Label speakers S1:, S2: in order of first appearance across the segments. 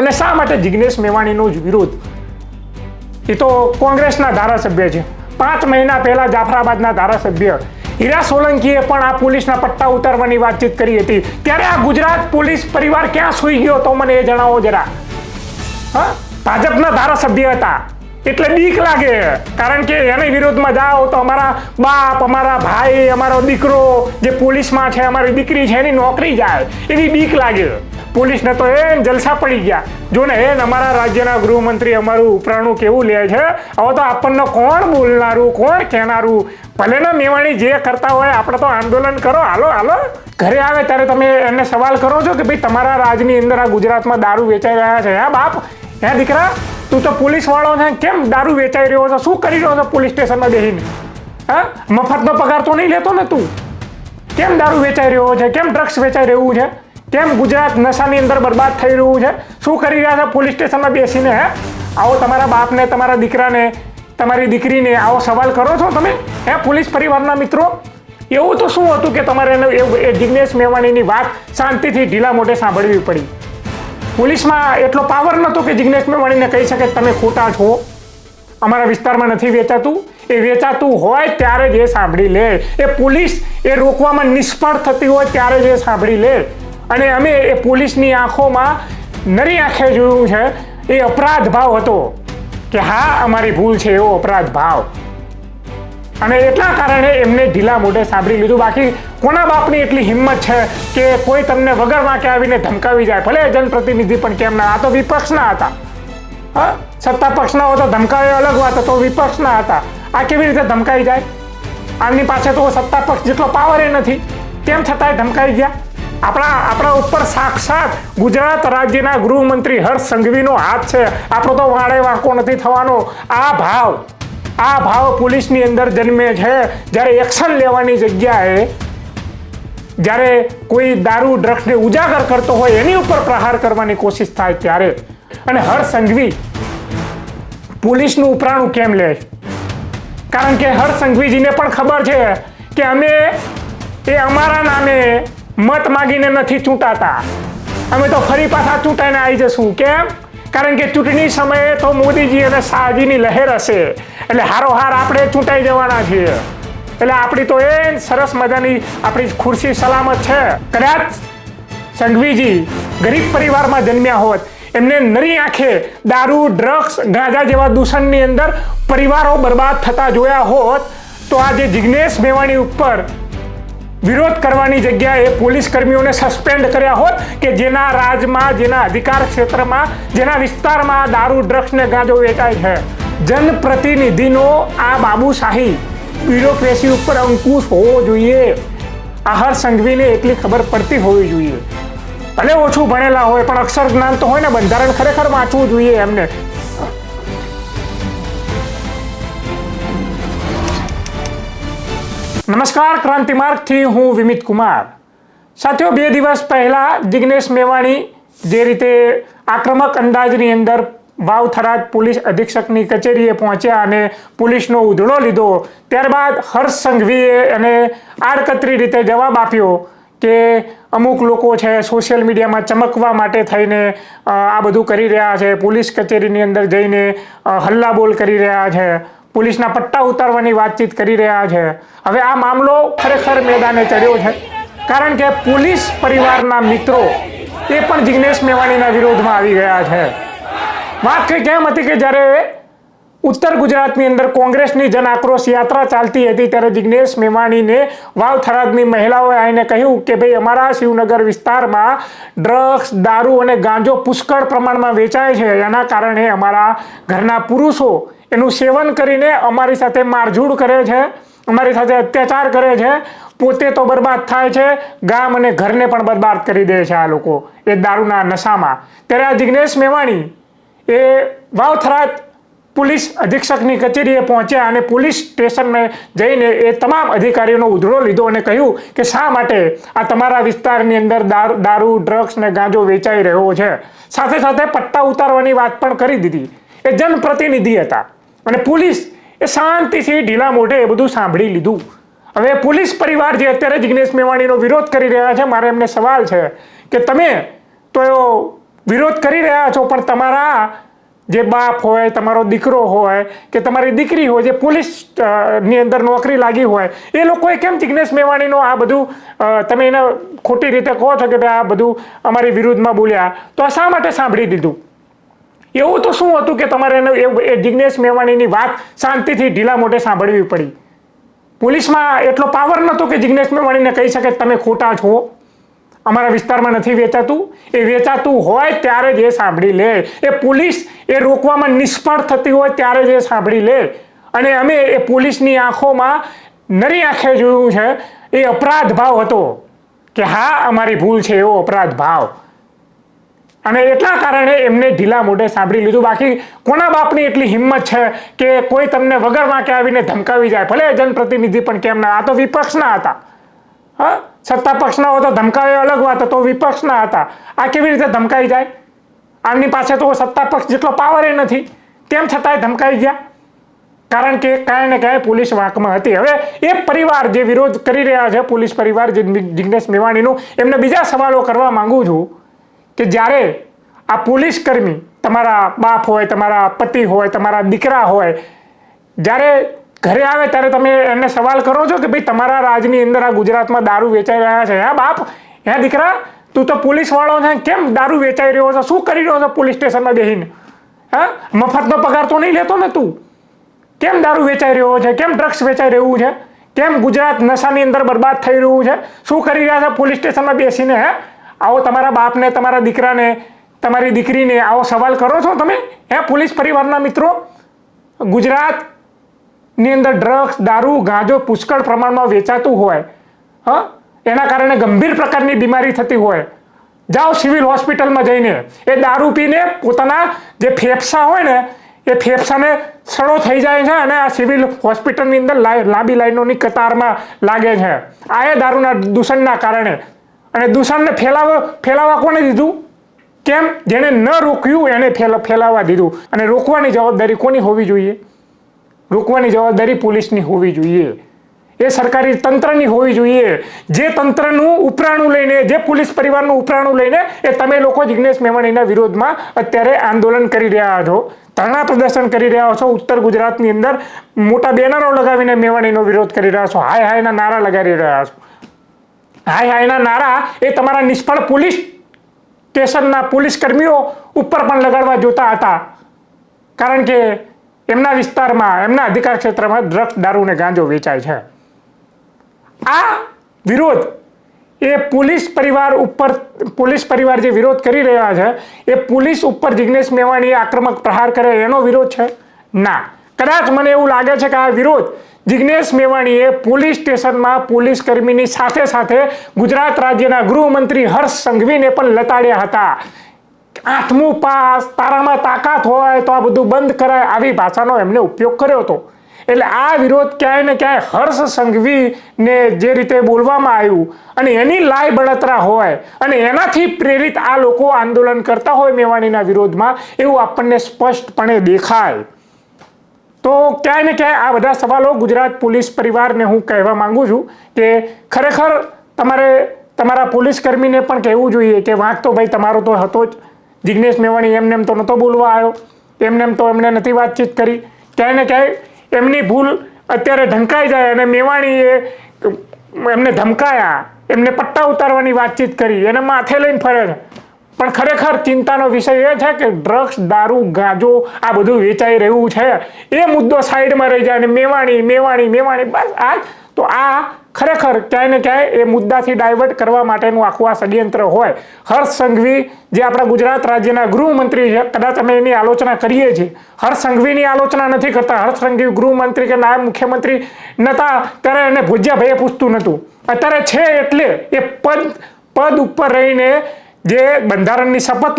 S1: અને શા માટે જિગ્નેશ મેવાણીનો જ વિરોધ? એ તો કોંગ્રેસના ધારાસભ્ય છે. 5 મહિના પહેલા જાફરાબાદના ધારાસભ્ય હીરા સોલંકીએ પણ આ પોલીસના પટ્ટા ઉતારવાની વાતચીત કરી હતી. ત્યારે આ ગુજરાત પોલીસ પરિવાર ક્યાં સૂઈ ગયો તો મને એ જણાવો જરા. હા, ભાજપના ધારાસભ્ય હતા એટલે બીક લાગે, કારણ કે એના વિરોધમાં જાઓ તો અમારા બાપ, અમારા ભાઈ, અમારો દીકરો જે પોલીસમાં છે, અમારી દીકરી છે, એની નોકરી જાય, એવી બીક લાગે. પોલીસને તો એમ જલસા પડી ગયા. જો ને અમારા રાજ્યના ગૃહમંત્રી અમારું ઉપરાણું કેવું લે છે. હવે તો આપણને કોણ બોલનારું, કોણ કહેનારું? ભલે ને મેવાણી જે કરતા હોય, આપણે તો આંદોલન કરો, હાલો હાલો. ઘરે આવે ત્યારે તમે એને સવાલ કરો છો કે ભાઈ તમારા રાજની અંદર આ ગુજરાતમાં દારૂ વેચાઈ રહ્યા છે. હા બાપ, હે દીકરા, તું તો પોલીસ વાળો છે, કેમ દારૂ વેચાઈ રહ્યો છે? શું કરી રહ્યો છે પોલીસ સ્ટેશનમાં બેસીને? હા, મફતનો પગાર તો નહીં લેતો ને તું? કેમ દારૂ વેચાઈ રહ્યો છે? કેમ ડ્રગ્સ વેચાઈ રહ્યું છે? કેમ ગુજરાત નશાની અંદર બરબાદ થઈ રહ્યું છે? શું કરી રહ્યા છે પોલીસ સ્ટેશનમાં બેસીને? હે, આવો તમારા બાપને, તમારા દીકરાને, તમારી દીકરીને આવો સવાલ કરો છો તમે? હે, પોલીસ પરિવારના મિત્રો, એવું તો શું હતું કે તમારે જિગ્નેશ મેવાણીની વાત શાંતિથી ઢીલા મોઢે સાંભળવી પડી? પોલીસમાં એટલો પાવર નહોતો કે જિગ્નેશ મેવાણીને કહી શકે તમે ખોટા છો, અમારા વિસ્તારમાં નથી વેચાતું. એ વેચાતું હોય ત્યારે જ એ સાંભળી લે. એ પોલીસ એ રોકવામાં નિષ્ફળ થતી હોય ત્યારે જ એ સાંભળી લે. અને અમે એ પોલીસની આંખોમાં નરી આંખે જોયું છે. એ અપરાધ ભાવ હતો કે હા અમારી ભૂલ છે, એવો અપરાધ ભાવ. અને એટલા કારણે એમને ઢીલા મોઢે સાંભળી લીધું. બાકી કોના બાપની એટલી હિંમત છે કે કોઈ તમને વગર વાંકે આવીને ધમકાવી જાય? ભલે જનપ્રતિનિધિ પણ કેમ ના, આ તો વિપક્ષના હતા. હા, સત્તા પક્ષના હોય તો ધમકાવે અલગ વાત, તો વિપક્ષના હતા. આ કેવી રીતે ધમકાઈ જાય? આમની પાસે તો સત્તા પક્ષ જેટલો પાવર એ નથી, તેમ છતાંય ધમકાઈ ગયા. આપણા ઉપર સાક્ષાત ગુજરાત રાજ્યના ગૃહમંત્રી હર્ષ સંઘવીનો હાથ છે. આપણો તો વાળે વાંકો નથી થવાનો. આ ભાવ પોલીસની અંદર જન્મે છે. જ્યારે એક્શન લેવાની જગ્યાએ જ્યારે કોઈ દારૂ ડ્રગ્સને ઉજાગર કરતો હોય એની ઉપર પ્રહાર કરવાની કોશિશ થાય ત્યારે. અને હર્ષ સંઘવી પોલીસનું ઉપરાણું કેમ લે? કારણ કે હર્ષ સંઘવીજીને પણ ખબર છે કે અમે અમારા નામે મત માગીને નથી ચૂંટાતા. અમે તો ફરી પાછા ચૂંટાઈને આવી જશું. કેમ? કારણ કે ચૂંટણી સમયે તો મોદીજી અને શાહજીની લહેર હશે, એટલે હારોહાર આપણે ચૂંટાઈ જવાના છીએ. એટલે આપણી તો એ સરસ મજાની આપણી ખુરશી સલામત છે. કદાચ સંઘવીજી ગરીબ પરિવારમાં જન્મ્યા હોત, એમને નરી આંખે દારૂ, ડ્રગ્સ, ગાંજા જેવા દૂષણની અંદર પરિવારો બરબાદ થતા જોયા હોત, તો આજે જિગ્નેશ મેવાણી ઉપર વિરોધ કરવાની જગ્યાએ પોલીસ કર્મીઓને સસ્પેન્ડ કર્યા હોત કે જેના રાજમાં, જેના અધિકાર ક્ષેત્રમાં, જેના વિસ્તારમાં દારૂ, ડ્રગ્સ ને ગાંજો વેચાય છે. જનપ્રતિનિધિનો આ બાબુશાહી બ્યુરોક્રેસી ઉપર અંકુશ હોવો જોઈએ. આ હર્ષ સંઘવીને એટલી ખબર પડતી હોવી જોઈએ. ભલે ઓછું ભણેલા હોય પણ અક્ષર જ્ઞાન તો હોય ને. બંધારણ ખરેખર વાંચવું જોઈએ એમને. નમસ્કાર, ક્રાંતિ માર્ગથી હું વિમિત કુમાર. સાથીઓ, 2 દિવસ પહેલા જિગ્નેશ મેવાણી જે રીતે આક્રમક અંદાજની અંદર વાવ થરાદ પોલીસ અધિક્ષકની કચેરીએ પહોંચ્યા અને પોલીસનો ઉધડો લીધો, ત્યારબાદ હર્ષ સંઘવીએ એને આડકતરી રીતે જવાબ આપ્યો કે અમુક લોકો છે સોશિયલ મીડિયામાં ચમકવા માટે થઈને આ બધું કરી રહ્યા છે, પોલીસ કચેરીની અંદર જઈને હલ્લાબોલ કરી રહ્યા છે, પોલીસના પટ્ટા ઉતારવાની વાતચીત કરી રહ્યા છે. હવે આ મામલો ખરેખર મેદાને ચડ્યો છે, કારણ કે પોલીસ પરિવારના મિત્રો એ પણ જિગ્નેશ મેવાણીના વિરોધમાં આવી ગયા છે. વાત કંઈ કેમ હતી કે જ્યારે ઉત્તર ગુજરાતની અંદર કોંગ્રેસની જન આક્રોશ યાત્રા ચાલતી હતી ત્યારે જિગ્નેશ મેવાણીને વાવ થરાદની મહિલાઓએ આવીને કહ્યું કે ભાઈ અમારા શિવનગર વિસ્તારમાં ડ્રગ્સ, દારૂ અને ગાંજો પુષ્કળ પ્રમાણમાં વેચાય છે. એના કારણે અમારા ઘરના પુરુષો એનું સેવન કરીને અમારી સાથે મારઝૂડ કરે છે, અમારી સાથે અત્યાચાર કરે છે, પોતે તો બરબાદ થાય છે, ગામ અને ઘરને પણ બરબાદ કરી દે છે આ લોકો એ દારૂના નશામાં. ત્યારે આ જિગ્નેશ મેવાણી એ વાવ થરાદ પોલીસ અધિક્ષકની કચેરીએ પહોંચ્યા અને પોલીસ સ્ટેશનમાં જઈને એ તમામ અધિકારીઓનો ઉધડો લીધો અને કહ્યું કે શા માટે આ તમારા વિસ્તારની અંદર દારૂ, ડ્રગ્સ ને ગાંજો વેચાઈ રહ્યો છે. સાથે સાથે પટ્ટા ઉતારવાની વાત પણ કરી દીધી. એ જનપ્રતિનિધિ હતા અને પોલીસ એ શાંતિથી ઢીલા મોઢે એ બધું સાંભળી લીધું. હવે પોલીસ પરિવાર જે અત્યારે જિગ્નેશ મેવાણીનો વિરોધ કરી રહ્યા છે, મારે એમને સવાલ છે કે તમે તો વિરોધ કરી રહ્યા છો, પણ તમારા જે બાપ હોય, તમારો દીકરો હોય કે તમારી દીકરી હોય, જે પોલીસ ની અંદર નોકરી લાગી હોય, એ લોકોએ કેમ જિગ્નેશ મેવાણીનો આ બધું તમે એને ખોટી રીતે કહો છો કે ભાઈ આ બધું અમારી વિરુદ્ધમાં બોલ્યા, તો આ શા માટે સાંભળી દીધું? એવું તો શું હતું કે તમારે એ જિગ્નેશ મેવાણીની વાત શાંતિથી ઢીલા મોઢે સાંભળવી પડી? પોલીસમાં એટલો પાવર નહોતો કે જિગ્નેશ મેવાણીને કહી શકે તમે ખોટા છો, અમારા વિસ્તારમાં નથી વેચાતું. એ વેચાતું હોય ત્યારે જ એ સાંભળી લે. એ પોલીસ એ રોકવામાં નિષ્ફળ થતી હોય ત્યારે જ એ સાંભળી લે. અને અમે એ પોલીસની આંખોમાં નરી આંખે જોયું છે, એ અપરાધ ભાવ હતો કે હા અમારી ભૂલ છે, એવો અપરાધ ભાવ. અને એટલા કારણે એમને ઢીલા મોઢે સાંભળી લીધું. બાકી કોના બાપની એટલી હિંમત છે કે કોઈ તમને વગર વાંકે આવીને ધમકાવી જાય? ભલે જનપ્રતિનિધિ પણ કેમ ના, આ તો વિપક્ષના હતા. હા, સત્તા પક્ષના હોય તો ધમકાવે અલગ વાત, તો વિપક્ષના હતા. આ કેવી રીતે ધમકાઈ જાય? આમની પાસે તો સત્તા પક્ષ જેટલો પાવર એ નથી, તેમ છતાંય ધમકાઈ ગયા, કારણ કે કાંઈ ને કાંઈ પોલીસ વાંકમાં હતી. હવે એ પરિવાર જે વિરોધ કરી રહ્યા છે, પોલીસ પરિવાર જે જિગ્નેશ મેવાણીનું, એમને બીજા સવાલો કરવા માંગુ છું કે જ્યારે આ પોલીસ કર્મી તમારા બાપ હોય, તમારા પતિ હોય, તમારા દીકરા હોય, જ્યારે ઘરે આવે ત્યારે તમે એને સવાલ કરો છો કે ભાઈ તમારા રાજની અંદર આ ગુજરાતમાં દારૂ વેચાઈ રહ્યા છે, હા બાપ, હે દીકરા, તું તો પોલીસ વાળો છે, કેમ દારૂ વેચાઈ રહ્યો છે? શું કરી રહ્યો છે પોલીસ સ્ટેશનમાં બેસીને? હા, મફતનો પગાર તો નહીં લેતો ને તું? કેમ દારૂ વેચાઈ રહ્યો છે? કેમ ડ્રગ્સ વેચાઈ રહ્યું છે? કેમ ગુજરાત નશાની અંદર બરબાદ થઈ રહ્યું છે? શું કરી રહ્યા છે પોલીસ સ્ટેશનમાં બેસીને? હે, આવો તમારા બાપને, તમારા દીકરાને, તમારી દીકરીને આવો સવાલ કરો છો તમે? હે પોલીસ પરિવારના મિત્રો, ગુજરાતની અંદર ડ્રગ્સ, દારૂ, ગાંજો પુષ્કળ પ્રમાણમાં વેચાતું હોય, હા, એના કારણે ગંભીર પ્રકારની બીમારી થતી હોય, જાઓ સિવિલ હોસ્પિટલમાં જઈને એ દારૂ પીને પોતાના જે ફેફસા હોય ને એ ફેફસાને સડો થઈ જાય છે અને આ સિવિલ હોસ્પિટલની અંદર લાંબી લાઈનોની કતારમાં લાગે છે. આ એ દારૂના દૂષણના કારણે. અને દૂષણને ફેલાવા કોને દીધું? કેમ? જેણે ન રોક્યું એને ફેલાવા દીધું. અને રોકવાની જવાબદારી કોની હોવી જોઈએ? રોકવાની જવાબદારી પોલીસની હોવી જોઈએ, એ સરકારી તંત્રની હોવી જોઈએ. જે તંત્રનું ઉપરાણું લઈને, જે પોલીસ પરિવારનું ઉપરાણું લઈને એ તમે લોકો જિગ્નેશ મેવાણીના વિરોધમાં અત્યારે આંદોલન કરી રહ્યા છો, ધરણા પ્રદર્શન કરી રહ્યા છો. ઉત્તર ગુજરાતની અંદર મોટા બેનરો લગાવીને મેવાણીનો વિરોધ કરી રહ્યા છો, હાય હાયના નારા લગાડી રહ્યા છો. હાય હાયના નારા એ તમારા નિષ્ફળ પોલીસ સ્ટેશનના પોલીસ કર્મીઓ ઉપર પણ લગાડવા જોતા હતા, કારણ કે એમના વિસ્તારમાં, એમના અધિકાર ક્ષેત્રમાં ડ્રગ્સ, દારૂ ને ગાંજો વેચાય છે. આ વિરોધ એ પોલીસ પરિવાર જે વિરોધ કરી રહ્યા છે એ પોલીસ ઉપર જિગ્નેશ મેવાણીએ આક્રમક પ્રહાર કરે એનો વિરોધ છે? ના. કદાચ મને એવું લાગે છે કે આ વિરોધ જિગ્નેશ મેવાણીએ પોલીસ સ્ટેશનમાં પોલીસ કર્મીની સાથે સાથે ગુજરાત રાજ્યના ગૃહમંત્રી હર્ષ સંઘવીને પણ લતાડ્યા હતા. 8મું પાસ, તારામાં તાકાત હોય તો આ બધું બંધ કરાય, આવી ભાષાનો એમને ઉપયોગ કર્યો હતો. એટલે આ વિરોધ ક્યાંય ને ક્યાંય હર્ષ સંઘવીને જે રીતે બોલવામાં આવ્યું અને એની લાય બળતરા હોય અને એનાથી પ્રેરિત આ લોકો આંદોલન કરતા હોય મેવાણીના વિરોધમાં, એવું આપણને સ્પષ્ટપણે દેખાય. તો ક્યાંય ને ક્યાંય આ બધા સવાલો ગુજરાત પોલીસ પરિવારને હું કહેવા માંગુ છું કે ખરેખર તમારે તમારા પોલીસ કર્મીને પણ કહેવું જોઈએ કે વાંક તો ભાઈ તમારો તો હતો જ. જિગ્નેશ મેવાણી એમને એમ તો નહોતો બોલવા આવ્યો, એમને એમ તો એમને નથી વાતચીત કરી. ક્યાંય ને ક્યાંય એમની ભૂલ અત્યારે ઢંકાઈ જાય અને મેવાણીએ એમને ધમકાયા, એમને પટ્ટા ઉતારવાની વાતચીત કરી, એને માથે લઈને ફરે છે. પણ ખરેખર ચિંતાનો વિષય એ છે કે ડ્રગ્સ, દારૂ, ગાંજો આ બધું વેચાઈ રહ્યું છે, એ મુદ્દો સાઈડમાં રહી જાય અને મેવાણી બસ આ તો આ ખરેખર ક્યાંય ને ક્યાંય એ મુદ્દાથી ડાયવર્ટ કરવા માટેનું આખું આ ષડયંત્ર હોય. હર્ષ સંઘવી જે આપણા ગુજરાત રાજ્યના ગૃહમંત્રી છે, કદાચ અમે એની આલોચના કરીએ છીએ, હર્ષ સંઘવીની આલોચના નથી કરતા. હર્ષ સંઘવી ગૃહમંત્રી કે નાયબ મુખ્યમંત્રી નહોતા ત્યારે એને ભુજિયા ભાઈએ પૂછતું નહોતું. અત્યારે છે એટલે એ પદ ઉપર રહીને જે બંધારણની શપથ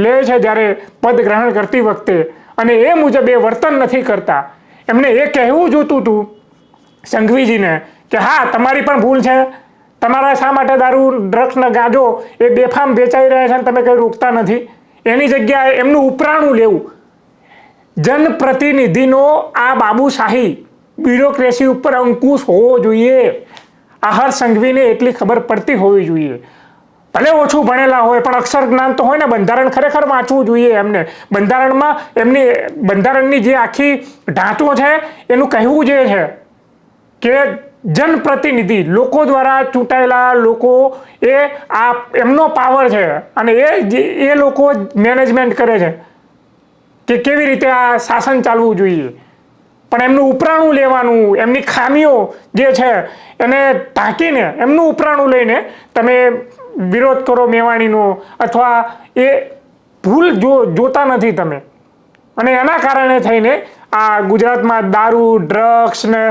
S1: લે છે જ્યારે પદ ગ્રહણ કરતી વખતે, અને એ મુજબ એ વર્તન નથી કરતા, એમને એ કહેવું જોતું હતું સંઘવીજીને કે હા તમારી પણ ભૂલ છે, તમારા શા માટે દારૂ, ડ્રગ્સ ને ગાંજો એ બેફામ વેચાઈ રહ્યા છે અને તમે કંઈ રોકતા નથી? એની જગ્યાએ એમનું ઉપરાણું લેવું. જનપ્રતિનિધિનો આ બાબુશાહી બ્યુરોક્રેસી ઉપર અંકુશ હોવો જોઈએ. આ હર્ષ સંઘવીને એટલી ખબર પડતી હોવી જોઈએ. ભલે ઓછું ભણેલા હોય પણ અક્ષર જ્ઞાન તો હોય ને. બંધારણ ખરેખર વાંચવું જોઈએ એમને. બંધારણની જે આખી ઢાંચો છે એનું કહેવું જે છે કે જનપ્રતિનિધિ, લોકો દ્વારા ચૂંટાયેલા લોકો, એમનો પાવર છે અને એ લોકો મેનેજમેન્ટ કરે છે કે કેવી રીતે આ શાસન ચાલવું જોઈએ. પણ એમનું ઉપરાણું લેવાનું, એમની ખામીઓ જે છે એને ઢાંકીને એમનું ઉપરાણું લઈને તમે વિરોધ કરો મેવાણીનો, અથવા એ ભૂલ જોતા નથી તમે. અને એના કારણે થઈને આ ગુજરાતમાં દારૂ, ડ્રગ્સ ને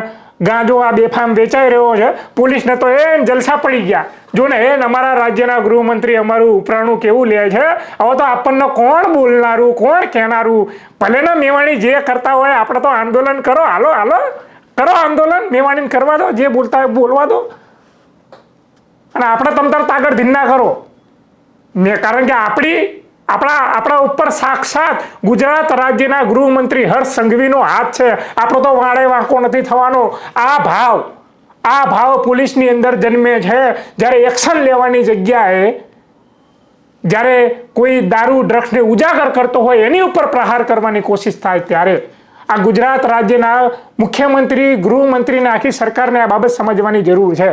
S1: ગાંજો આ બેફામ વેચાઈ રહ્યો છે. પોલીસને તો જલસા પડી ગયા. જો ને અમારા રાજ્યના ગૃહમંત્રી અમારું ઉપરાણું કેવું લે છે. હવે તો આપણને કોણ બોલનારું, કોણ કહેનારું. ભલે ને મેવાણી જે કરતા હોય, આપણે તો આંદોલન કરો, હાલો કરો આંદોલન, મેવાણીને કરવા દો, જે બોલતા હોય બોલવા દો, અને આપણે તમતાર આગળ ધીન્ના કરો. કારણ કે આપણા ઉપર સાક્ષાત ગુજરાત રાજ્યના ગૃહમંત્રી હર્ષ સંઘવીનો હાથ છે. આપણો તો વાળે વાંકો નથી થવાનો. આ ભાવ પોલીસની અંદર જન્મે છે. જ્યારે એક્શન લેવાની જગ્યાએ, જ્યારે કોઈ દારૂ ડ્રગ્સને ઉજાગર કરતો હોય એની ઉપર પ્રહાર કરવાની કોશિશ થાય, ત્યારે આ ગુજરાત રાજ્યના મુખ્યમંત્રી, ગૃહમંત્રીને, આખી સરકારને આ બાબત સમજવાની જરૂર છે.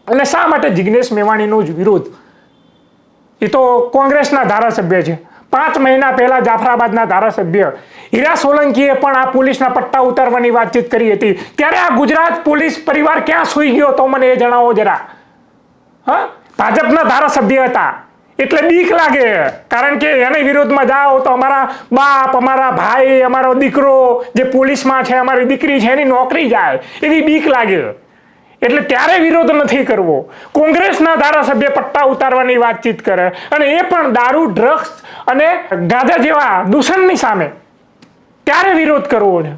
S1: અને શા માટે જિગ્નેશ મેવાણીનો જ વિરોધ? એ તો કોંગ્રેસના ધારાસભ્ય છે. 5 મહિના પહેલા જાફરાબાદના ધારાસભ્ય હીરા સોલંકીએ પણ આ પોલીસના પટ્ટા ઉતારવાની વાતચીત કરી હતી. ત્યારે આ ગુજરાત પોલીસ પરિવાર ક્યાં સૂઈ ગયો તો મને એ જણાવો જરા. ભાજપના ધારાસભ્ય હતા એટલે બીક લાગે. કારણ કે એની વિરોધમાં જાઓ તો અમારા બાપ, અમારા ભાઈ, અમારો દીકરો જે પોલીસમાં છે, અમારી દીકરી છે, એની નોકરી જાય, એવી બીક લાગે. એટલે ત્યારે વિરોધ નથી કરવો. કોંગ્રેસના ધારાસભ્ય પટ્ટા ઉતારવાની વાતચીત કરે, અને એ પણ દારૂ, ડ્રગ્સ અને ગાંજા જેવા દૂષણની સામે, ત્યારે વિરોધ કરવો છે.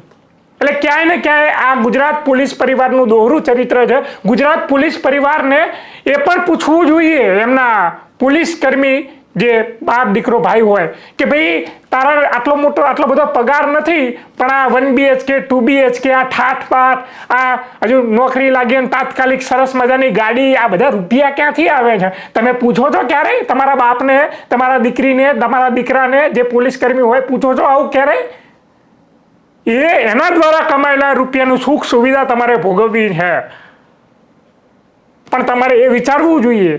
S1: એટલે ક્યાંય ને ક્યાંય આ ગુજરાત પોલીસ પરિવારનું દોહરું ચરિત્ર છે. ગુજરાત પોલીસ પરિવારને એ પણ પૂછવું જોઈએ, એમના પોલીસ કર્મી જે બાપ દીકરો ભાઈ હોય, કે ભાઈ તારા આટલો બધો પગાર નથી, પણ આ 1 BHK 2 BHK આ ઠાઠ-પાઠ, આ હજુ નોકરી લાગી અને તાત્કાલિક સરસ મજાની ગાડી, આ બધા રૂપિયા ક્યાંથી આવે છે? તમે પૂછો છો ક્યારેય તમારા બાપને, તમારા દીકરીને, તમારા દીકરાને, જે પોલીસ કર્મી હોય, પૂછો છો આવું ક્યારેય? એના દ્વારા કમાયેલા રૂપિયાનું સુખ સુવિધા તમારે ભોગવવી છે. પણ તમારે એ વિચારવું જોઈએ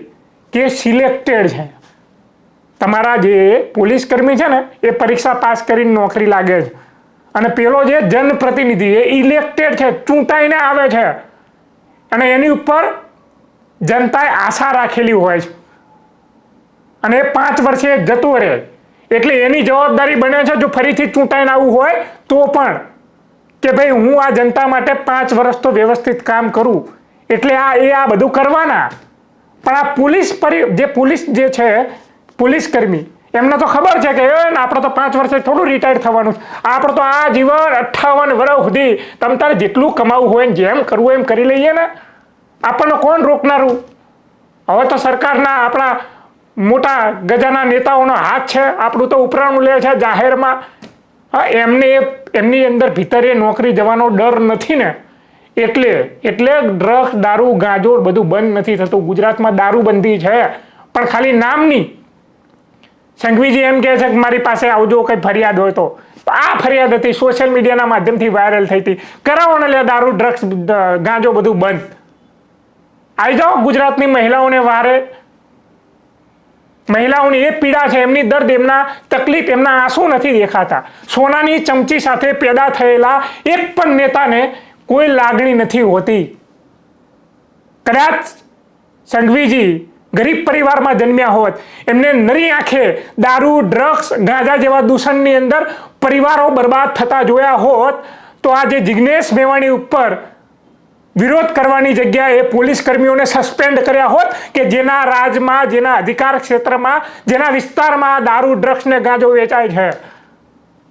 S1: કે સિલેક્ટેડ છે. તમારા જે પોલીસ કર્મી છે ને, એ પરીક્ષા પાસ કરીને નોકરી લાગે છે, અને પેલો જે જનપ્રતિનિધિ એ ઇલેક્ટેડ છે, ચૂંટાઈને આવે છે, અને એની ઉપર જનતાએ આશા રાખેલી હોય છે, અને 5 વર્ષે જતો રહે. એટલે એની જવાબદારી બને છે, જો ફરીથી ચૂંટાઈને આવવું હોય તો પણ, કે ભાઈ હું આ જનતા માટે 5 વર્ષ તો વ્યવસ્થિત કામ કરું. એટલે આ બધું કરવાના. પણ આ પોલીસ જે છે, પોલીસ કર્મી, એમને તો ખબર છે કે આપણે તો 5 વર્ષે થોડું રિટાયર થવાનું છે. આપણે તો આ જીવન 58 વર્ષ સુધી તમારે જેટલું કમાવું હોય, જેમ કરવું એમ કરી લઈએ ને. આપણને કોણ રોકનારું? હવે તો સરકારના આપણા મોટા ગજાના નેતાઓનો હાથ છે. આપણું તો ઉપરાણું લે છે જાહેરમાં. એમની અંદર ભીતરે નોકરી જવાનો ડર નથી ને. એટલે ડ્રગ્સ, દારૂ, ગાંજો બધું બંધ નથી થતું. ગુજરાતમાં દારૂબંધી છે, પણ ખાલી નામની. સંઘવીજી એમ કહે છે કે મારી પાસે આવજો કંઈ ફરિયાદ હોય તો. આ ફરિયાદ હતી, સોશિયલ મીડિયાના માધ્યમથી વાયરલ થઈ હતી. કરાવો ને લે, દારૂ, ડ્રગ્સ, ગાંજો બધું બંધ. આવી જાઓ ગુજરાતની મહિલાઓને વારે. મહિલાઓની એ પીડા છે, એમની દર્દ, એમના તકલીફ, એમના આંસુ નથી દેખાતા. સોનાની ચમચી સાથે પેદા થયેલા એક પણ નેતાને કોઈ લાગણી નથી હોતી. કદાચ સંઘવીજી ગરીબ પરિવારમાં જન્મ્યા હોત, એમને નરી આંખે દારૂ, ડ્રગ્સ, ગાંજા જેવા દૂષણની અંદર પરિવારો બરબાદ થતા જોયા હોત, તો આજે જિગ્નેશ મેવાણી ઉપર વિરોધ કરવાની જગ્યાએ પોલીસ કર્મીઓને સસ્પેન્ડ કર્યા હોત, કે જેના રાજમાં, જેના અધિકાર ક્ષેત્રમાં, જેના વિસ્તારમાં દારૂ, ડ્રગ્સ ને ગાંજો વેચાય છે.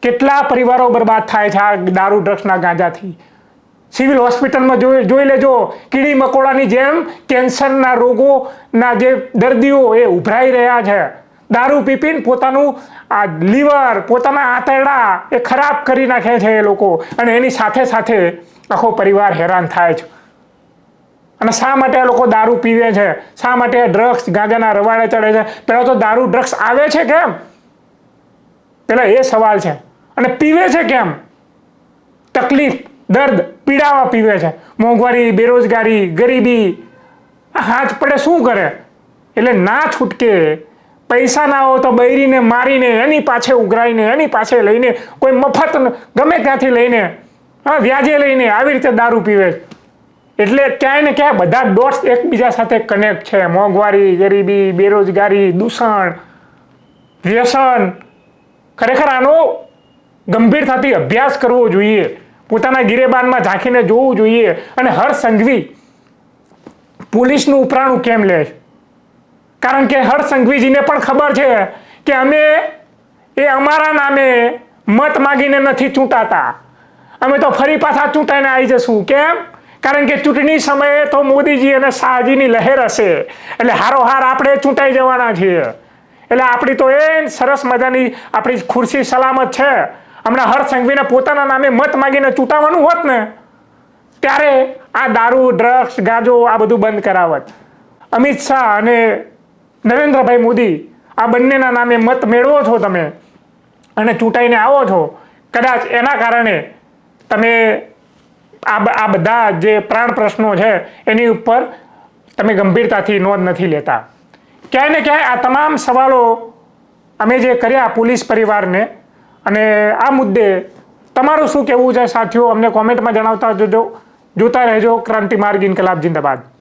S1: કેટલા પરિવારો બરબાદ થાય છે આ દારૂ, ડ્રગ્સના ગાંજાથી. સિવિલ હોસ્પિટલમાં જોઈ લેજો, કીડી મકોડાની જેમ કેન્સરના રોગોના જે દર્દીઓ એ ઉભરાઈ રહ્યા છે. દારૂ પીપીને પોતાનું આ લીવર, પોતાના આંતરડા એ ખરાબ કરી નાખે છે એ લોકો, અને એની સાથે સાથે આખો પરિવાર હેરાન થાય છે. અને શા માટે આ લોકો દારૂ પીવે છે, શા માટે ડ્રગ્સ ગાંજાના રવાડે ચડે છે? પહેલાં તો દારૂ ડ્રગ્સ આવે છે કેમ, પેલા એ સવાલ છે. અને પીવે છે કેમ? તકલીફ, દર્દ, પીડાવા પીવે છે. મોંઘવારી, બેરોજગારી, ગરીબી હાથ પડે શું કરે? એટલે ના છૂટકે પૈસા ના હોય તો બૈરીને મારીને એની પાછે ઉઘરાઈને એની પાછે લઈને કોઈ મફત ગમે ત્યાંથી લઈને વ્યાજે લઈને આવી રીતે દારૂ પીવે. એટલે ક્યાંય ને ક્યાંય બધા ડોટ્સ એકબીજા સાથે કનેક્ટ છે. મોંઘવારી, ગરીબી, બેરોજગારી, દૂષણ, વ્યસન. ખરેખર આનો ગંભીરતાથી અભ્યાસ કરવો જોઈએ, પોતાના ગિરેબાનમાં ઝાંખીને જોવું જોઈએ. અને હર્ષ સંઘવી પોલીસનું ઉપરાણું કેમ લે છે? કારણ કે હર્ષ સંઘવીજીને પણ ખબર છે કે અમે અમારા નામે મત માગીને નથી ચૂંટાતા, અમે તો ફરી પાછા ચૂંટાઈને આવી જશું. કેમ? કારણ કે ચૂંટણી સમયે તો મોદીજી અને શાહજીની લહેર હશે, એટલે હારોહાર આપણે ચૂંટાઈ જવાના છીએ. એટલે આપણી તો એ સરસ મજાની આપણી ખુરશી સલામત છે. હમણાં હર્ષ સંઘવીને પોતાના નામે મત માગીને ચૂંટાવાનું હોત ને ત્યારે આ દારૂ, ડ્રગ્સ, ગાંજો આ બધું બંધ કરાવત. અમિત શાહ અને નરેન્દ્રભાઈ મોદી આ બંનેના નામે મત મેળવો છો તમે અને ચૂંટાઈને આવો છો, કદાચ એના કારણે તમે આ બધા જે પ્રાણ પ્રશ્નો છે એની ઉપર તમે ગંભીરતાથી નોંધ નથી લેતા. ક્યાંય ને ક્યાંય આ તમામ સવાલો અમે જે કર્યા પોલીસ પરિવારને, અને આ મુદ્દે તમારું શું કહેવું છે સાથીઓ, અમને કોમેન્ટમાં જણાવતા જજો. જોતા રહેજો ક્રાંતિ માર્ગ, ઇન્કલાબ જિંદાબાદ.